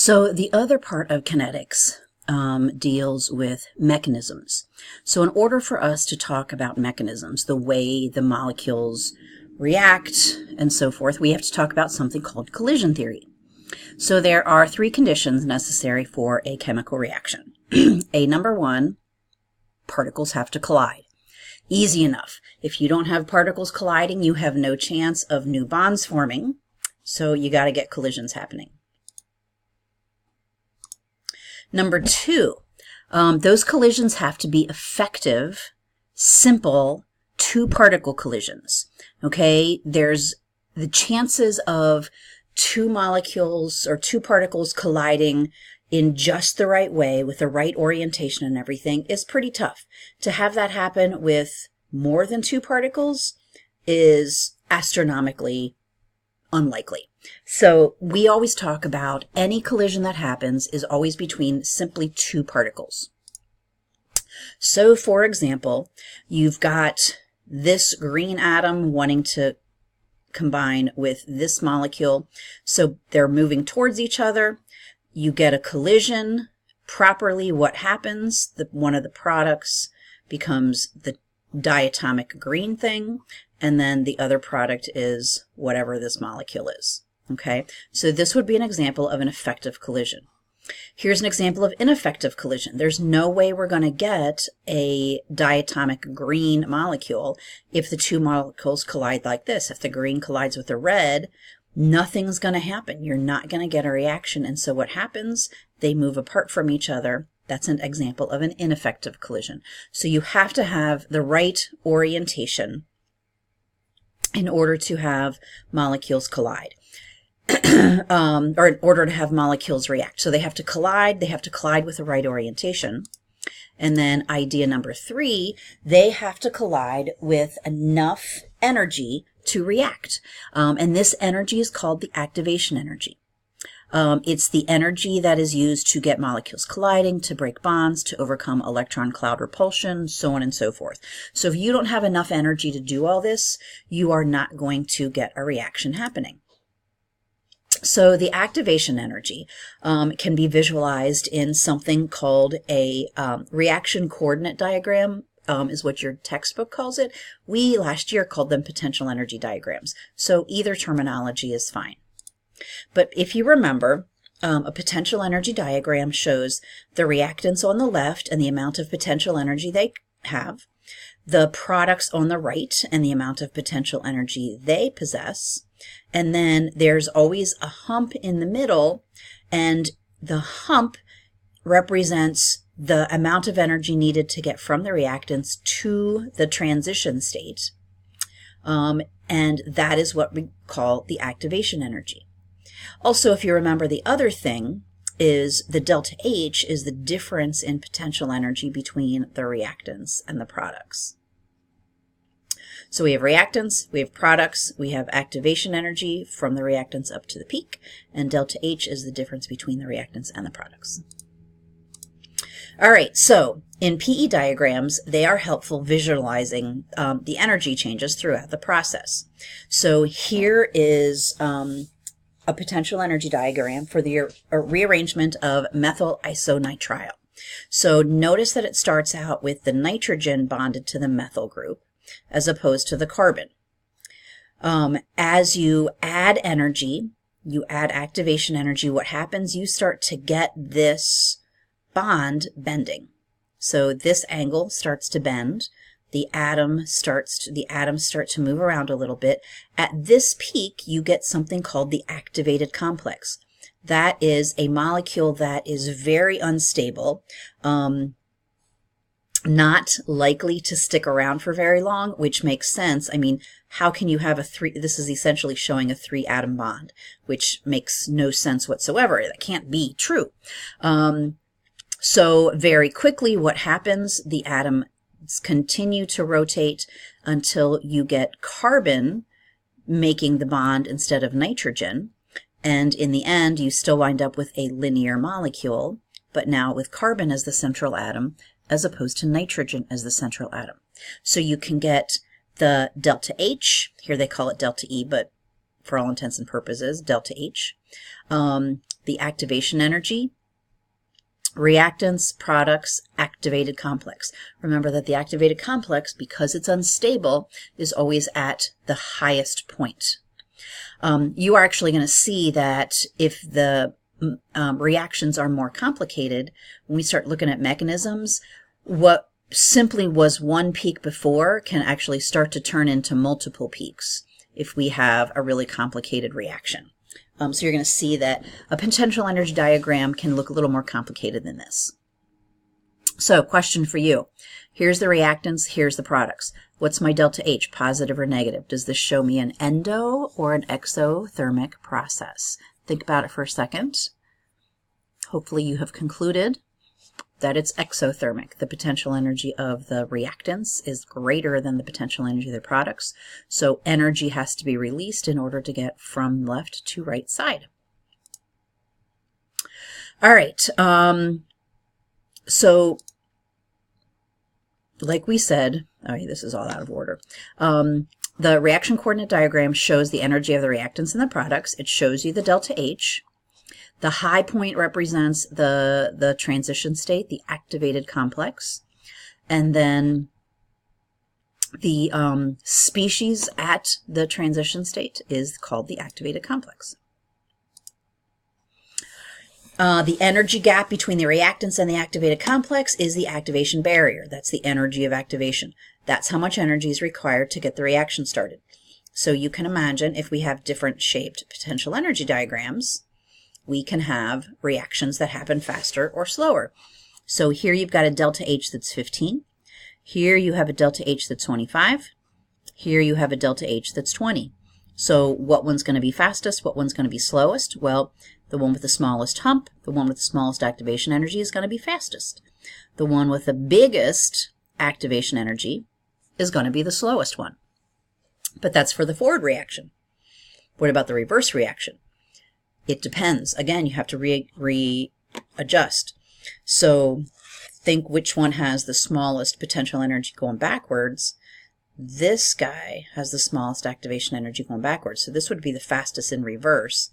So the other part of kinetics deals with mechanisms. So in order for us to talk about mechanisms, the way the molecules react and so forth, we have to talk about something called collision theory. So there are three conditions necessary for a chemical reaction. Number one, particles have to collide. Easy enough. If you don't have particles colliding, you have no chance of new bonds forming. So you got to get collisions happening. Number two, those collisions have to be effective, simple, two-particle collisions. Okay, there's the chances of two molecules or two particles colliding in just the right way with the right orientation and everything is pretty tough. To have that happen with more than two particles is astronomically unlikely. So we always talk about any collision that happens is always between simply two particles. So for example, you've got this green atom wanting to combine with this molecule. So they're moving towards each other. You get a collision. Properly, what happens? One of the products becomes the diatomic green thing, and then the other product is whatever this molecule is. Okay, so this would be an example of an effective collision. Here's an example of ineffective collision. There's no way we're going to get a diatomic green molecule if the two molecules collide like this. If the green collides with the red, nothing's going to happen. You're not going to get a reaction. And so what happens? They move apart from each other. That's an example of an ineffective collision. So you have to have the right orientation in order to have molecules collide. Or in order to have molecules react. So they have to collide with the right orientation. And then idea number three, they have to collide with enough energy to react. And this energy is called the activation energy. It's the energy that is used to get molecules colliding, to break bonds, to overcome electron cloud repulsion, so on and so forth. So if you don't have enough energy to do all this, you are not going to get a reaction happening. So the activation energy can be visualized in something called a reaction coordinate diagram, is what your textbook calls it. We last year called them potential energy diagrams. So either terminology is fine. But if you remember, a potential energy diagram shows the reactants on the left and the amount of potential energy they have, the products on the right and the amount of potential energy they possess, and then there's always a hump in the middle, and the hump represents the amount of energy needed to get from the reactants to the transition state, and that is what we call the activation energy. Also, if you remember, the other thing is the delta H is the difference in potential energy between the reactants and the products. So we have reactants, we have products, we have activation energy from the reactants up to the peak, and delta H is the difference between the reactants and the products. All right, so in PE diagrams, they are helpful visualizing the energy changes throughout the process. So here is a potential energy diagram for the rearrangement of methyl isonitrile. So notice that it starts out with the nitrogen bonded to the methyl group as opposed to the carbon. As you add energy, you add activation energy, what happens? You start to get this bond bending. So this angle starts to bend. The atoms start to move around a little bit. At this peak, you get something called the activated complex. That is a molecule that is very unstable, not likely to stick around for very long, which makes sense. I mean, how can you have this is essentially showing a 3-atom bond, which makes no sense whatsoever. That can't be true. So very quickly, what happens? The atoms continue to rotate until you get carbon making the bond instead of nitrogen. And in the end, you still wind up with a linear molecule, but now with carbon as the central atom, as opposed to nitrogen as the central atom. So you can get the delta H, here they call it delta E, but for all intents and purposes, delta H. the activation energy, reactants, products, activated complex. Remember that the activated complex, because it's unstable, is always at the highest point. You are actually going to see that if the reactions are more complicated, when we start looking at mechanisms, what simply was one peak before can actually start to turn into multiple peaks if we have a really complicated reaction. So you're going to see that a potential energy diagram can look a little more complicated than this. So, question for you. Here's the reactants, here's the products. What's my delta H, positive or negative? Does this show me an endo or an exothermic process? Think about it for a second. Hopefully you have concluded that it's exothermic. The potential energy of the reactants is greater than the potential energy of the products. So energy has to be released in order to get from left to right side. All right. So like we said, this is all out of order. The reaction coordinate diagram shows the energy of the reactants and the products. It shows you the delta H. The high point represents the transition state, the activated complex. And then the species at the transition state is called the activated complex. The energy gap between the reactants and the activated complex is the activation barrier. That's the energy of activation. That's how much energy is required to get the reaction started. So you can imagine if we have different shaped potential energy diagrams, we can have reactions that happen faster or slower. So here you've got a delta H that's 15. Here you have a delta H that's 25. Here you have a delta H that's 20. So what one's going to be fastest? What one's going to be slowest? Well, the one with the smallest hump, the one with the smallest activation energy is going to be fastest. The one with the biggest activation energy is going to be the slowest one. But that's for the forward reaction. What about the reverse reaction? It depends. Again, you have to readjust. So think which one has the smallest potential energy going backwards. This guy has the smallest activation energy going backwards. So this would be the fastest in reverse.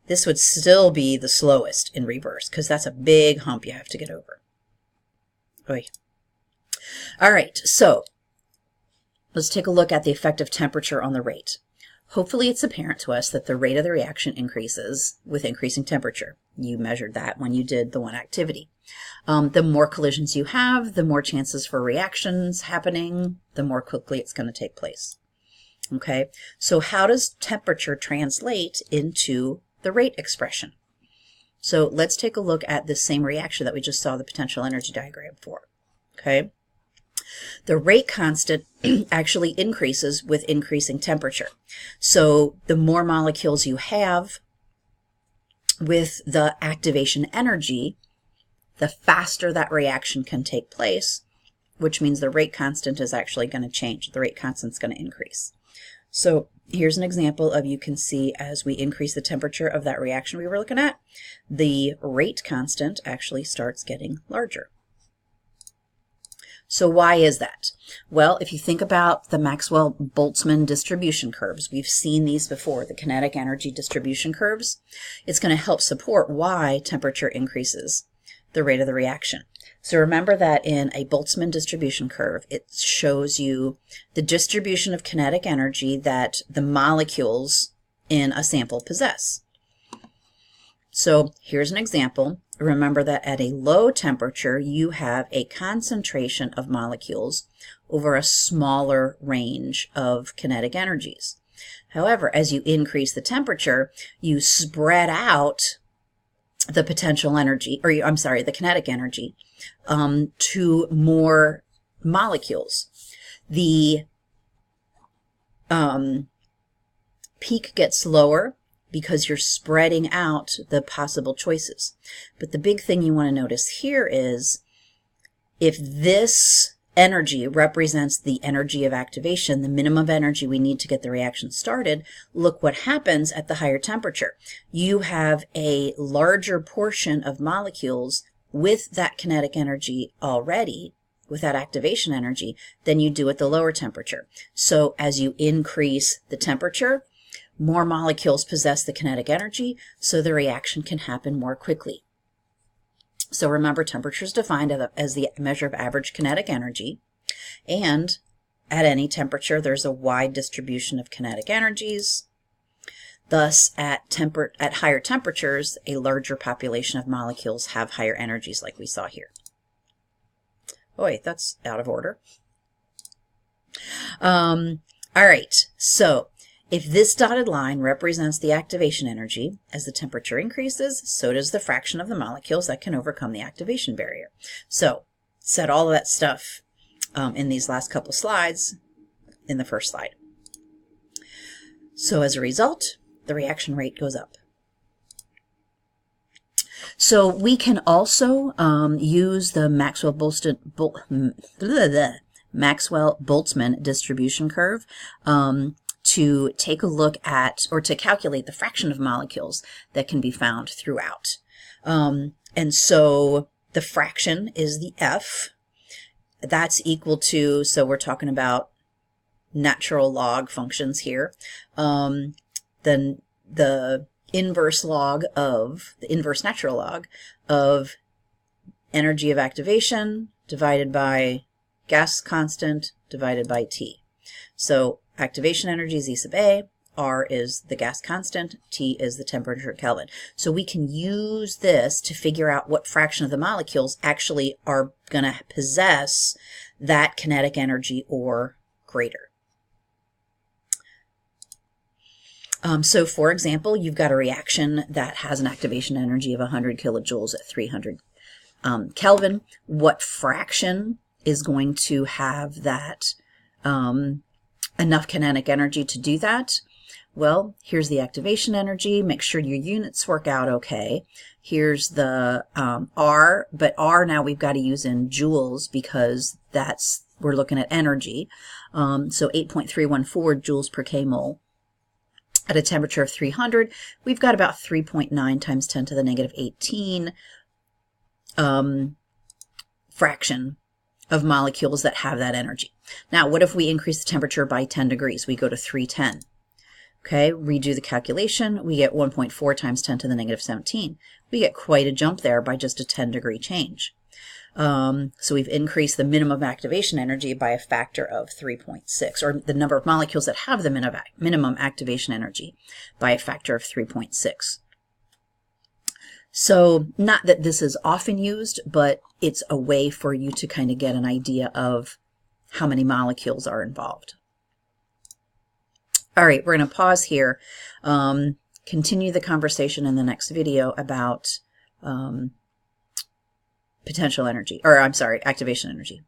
This would still be the slowest in reverse because that's a big hump you have to get over. Oy. All right, so let's take a look at the effect of temperature on the rate. Hopefully it's apparent to us that the rate of the reaction increases with increasing temperature. You measured that when you did the one activity. The more collisions you have, the more chances for reactions happening, the more quickly it's going to take place. Okay, so how does temperature translate into the rate expression? So let's take a look at this same reaction that we just saw the potential energy diagram for. Okay. The rate constant actually increases with increasing temperature. So the more molecules you have with the activation energy, the faster that reaction can take place, which means the rate constant is actually going to change. The rate constant is going to increase. So here's an example of, you can see as we increase the temperature of that reaction we were looking at, the rate constant actually starts getting larger. So why is that? Well, if you think about the Maxwell-Boltzmann distribution curves, we've seen these before, the kinetic energy distribution curves. It's going to help support why temperature increases the rate of the reaction. So remember that in a Boltzmann distribution curve, it shows you the distribution of kinetic energy that the molecules in a sample possess. So here's an example. Remember that at a low temperature, you have a concentration of molecules over a smaller range of kinetic energies. However, as you increase the temperature, you spread out the potential energy, or I'm sorry, the kinetic energy, to more molecules. The peak gets lower because you're spreading out the possible choices. But the big thing you want to notice here is, if this energy represents the energy of activation, the minimum energy we need to get the reaction started, look what happens at the higher temperature. You have a larger portion of molecules with that kinetic energy already, with that activation energy, than you do at the lower temperature. So as you increase the temperature, more molecules possess the kinetic energy, so the reaction can happen more quickly. So remember, temperature is defined as the measure of average kinetic energy, and at any temperature, there's a wide distribution of kinetic energies. Thus, at higher temperatures, a larger population of molecules have higher energies, like we saw here. Oh, wait, that's out of order. All right, so if this dotted line represents the activation energy, as the temperature increases, so does the fraction of the molecules that can overcome the activation barrier. So, said all of that stuff in these last couple slides in the first slide. So as a result, the reaction rate goes up. So we can also use the Maxwell-Boltzmann distribution curve to take a look at, or to calculate the fraction of molecules that can be found throughout. And so the fraction is the F. That's equal to, so we're talking about natural log functions here. Then the inverse natural log of energy of activation divided by gas constant divided by T. So activation energy is E sub A, R is the gas constant, T is the temperature in Kelvin. So we can use this to figure out what fraction of the molecules actually are going to possess that kinetic energy or greater. So for example, you've got a reaction that has an activation energy of 100 kilojoules at 300 Kelvin. What fraction is going to have that enough kinetic energy to do that? Well, here's the activation energy. Make sure your units work out okay. Here's the R, but R now we've got to use in joules because we're looking at energy. So 8.314 joules per kmol. At a temperature of 300, we've got about 3.9 times 10 to the negative 18 fraction of molecules that have that energy. Now, what if we increase the temperature by 10 degrees? We go to 310. Okay, redo the calculation. We get 1.4 times 10 to the negative 17. We get quite a jump there by just a 10-degree change. So we've increased the minimum activation energy by a factor of 3.6, or the number of molecules that have the minimum activation energy by a factor of 3.6. So not that this is often used, but it's a way for you to kind of get an idea of how many molecules are involved. All right, we're going to pause here, continue the conversation in the next video about potential energy, or I'm sorry, activation energy.